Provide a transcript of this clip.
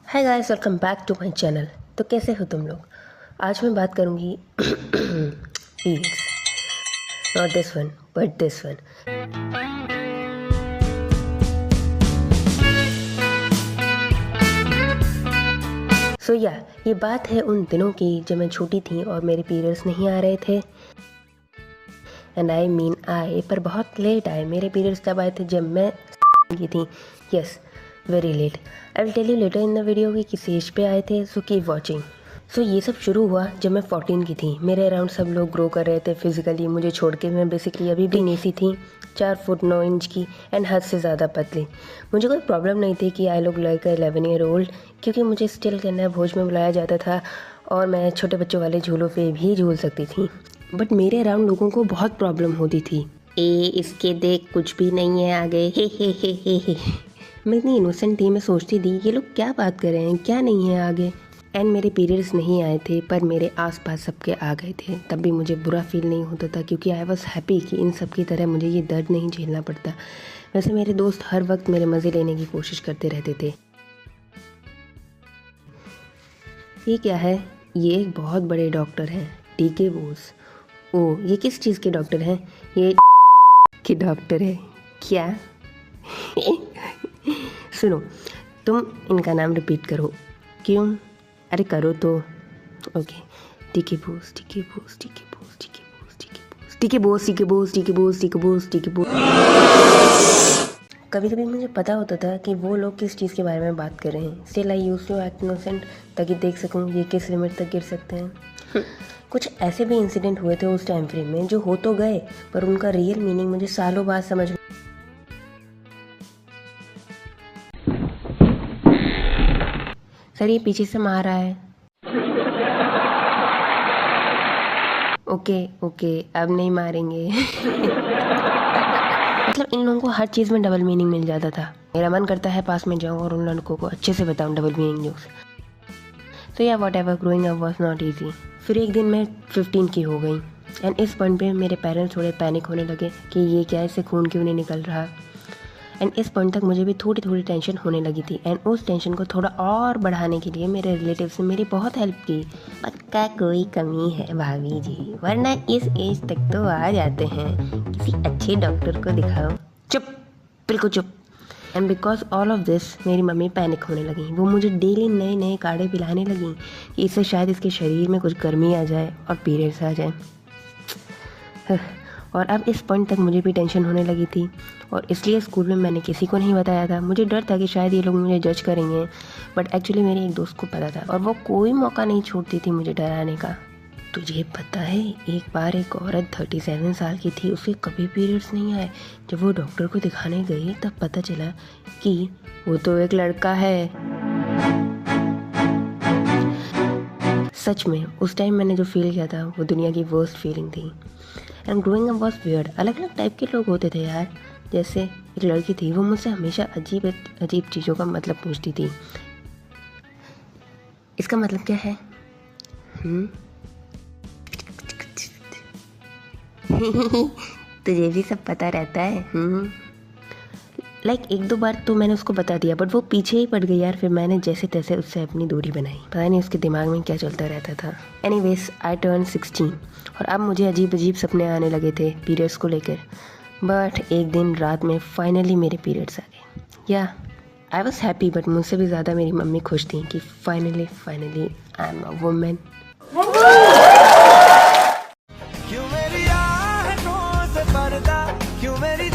Hi guys, welcome back to my channel. तो कैसे हो तुम लोग? आज मैं बात करूँगी periods. Not this one but this one. ये बात है उन दिनों की जब मैं छोटी थी और मेरे पीरियड्स नहीं आ रहे थे। एंड आई मीन आए, पर बहुत लेट आए। मेरे पीरियड्स तब आए थे जब मैं की थी। Yes, very late. I will tell you later in the video कि किस एज पे आए थे, सो कीप वॉचिंग। ये सब शुरू हुआ जब मैं 14 की थी। मेरे अराउंड सब लोग ग्रो कर रहे थे फिजिकली, मुझे छोड़ के। मैं बेसिकली अभी भी नीसी थी, 4 फुट 9 इंच की एंड हद से ज़्यादा पतली। मुझे कोई प्रॉब्लम नहीं थी कि I look like 11 year old, क्योंकि मुझे स्टिल करना भोज में बुलाया जाता था और मैं छोटे बच्चों वाले झूलों पे भी झूल सकती थी। बट मेरे अराउंड लोगों को बहुत प्रॉब्लम होती थी। इसके देख कुछ भी नहीं है आगे, हे। मैं इतनी इनोसेंट थी, मैं सोचती थी ये लोग क्या बात कर रहे हैं, क्या नहीं है आगे। एंड मेरे पीरियड्स नहीं आए थे, पर मेरे आसपास सबके आ गए थे। तब भी मुझे बुरा फील नहीं होता था, क्योंकि आई वॉज हैप्पी कि इन सब की तरह मुझे ये दर्द नहीं झेलना पड़ता। वैसे मेरे दोस्त हर वक्त मेरे मज़े लेने की कोशिश करते रहते थे। ये क्या है? ये एक बहुत बड़े डॉक्टर हैं, टीके बोस। ओह, ये किस चीज़ के डॉक्टर हैं? ये के डॉक्टर है क्या? सुनो, तुम इनका नाम रिपीट करो। क्यों? अरे करो तो। ओके, टीके बोस, टीके बोस, टीके बोस, टीके बोस, टीके बोस, टीके बोस, टीके बोस, टीके बोस, टीके बोस, टीके बोस। कभी कभी मुझे पता होता था कि वो लोग किस चीज़ के बारे में बात कर रहे हैं। Still I used to act innocent, ताकि देख सकूं ये किस लिमिट तक गिर सकते हैं। कुछ ऐसे भी इंसिडेंट हुए थे उस टाइम फ्रेम में जो हो तो गए, पर उनका रियल मीनिंग मुझे सालों बाद समझ। सर, ये पीछे से मार रहा है। ओके, अब नहीं मारेंगे। मतलब इन लोगों को हर चीज़ में डबल मीनिंग मिल जाता था। मेरा मन करता है पास में जाऊं और उन लड़कों को अच्छे से बताऊं double meaning jokes. What ever, growing up was not easy. फिर एक दिन मैं 15 की हो गई एंड इस पॉइंट पे मेरे पेरेंट्स थोड़े पैनिक होने लगे कि ये क्या, इससे खून क्यों नहीं निकल रहा। एंड इस पॉइंट तक मुझे भी थोड़ी थोड़ी टेंशन होने लगी थी। एंड उस टेंशन को थोड़ा और बढ़ाने के लिए मेरे रिलेटिव्स ने मेरी बहुत हेल्प की। पक्का कोई कमी है भाभी जी, वरना इस एज तक तो आ जाते हैं। किसी अच्छे डॉक्टर को दिखाओ। चुप, बिल्कुल चुप। And because all of this मेरी मम्मी पैनिक होने लगी। वो मुझे डेली नए नए काढ़े पिलाने लगी कि इससे शायद इसके शरीर में कुछ गर्मी आ जाए और पीरियड्स आ जाए। और अब इस पॉइंट तक मुझे भी टेंशन होने लगी थी, और इसलिए स्कूल में मैंने किसी को नहीं बताया था। मुझे डर था कि शायद ये लोग मुझे जज करेंगे, बट एक्चुअली मेरे एक दोस्त को पता था और वो कोई मौका नहीं छोड़ती थी मुझे डराने का। तुझे पता है, एक बार एक औरत 37 साल की थी, उसके कभी पीरियड्स नहीं आए। जब वो डॉक्टर को दिखाने गई तब पता चला कि वो तो एक लड़का है। सच में उस टाइम मैंने जो फील किया था वो दुनिया की वर्स्ट फीलिंग थी। And growing up was weird. अलग अलग टाइप के लोग होते थे यार। जैसे एक लड़की थी, वो मुझसे हमेशा अजीब अजीब चीज़ों का मतलब पूछती थी। इसका मतलब क्या है? तुझे भी सब पता रहता है? लाइक एक दो बार तो मैंने उसको बता दिया, बट वो पीछे ही पड़ गई यार। फिर मैंने जैसे तैसे उससे अपनी दूरी बनाई। पता नहीं उसके दिमाग में क्या चलता रहता था। एनीवेज, आई टर्न 16 और अब मुझे अजीब अजीब सपने आने लगे थे पीरियड्स को लेकर। बट एक दिन रात में फाइनली मेरे पीरियड्स आ गए। या आई वॉज हैप्पी, बट मुझसे भी ज़्यादा मेरी मम्मी खुश थी कि finally I am a women. क्यों मेरी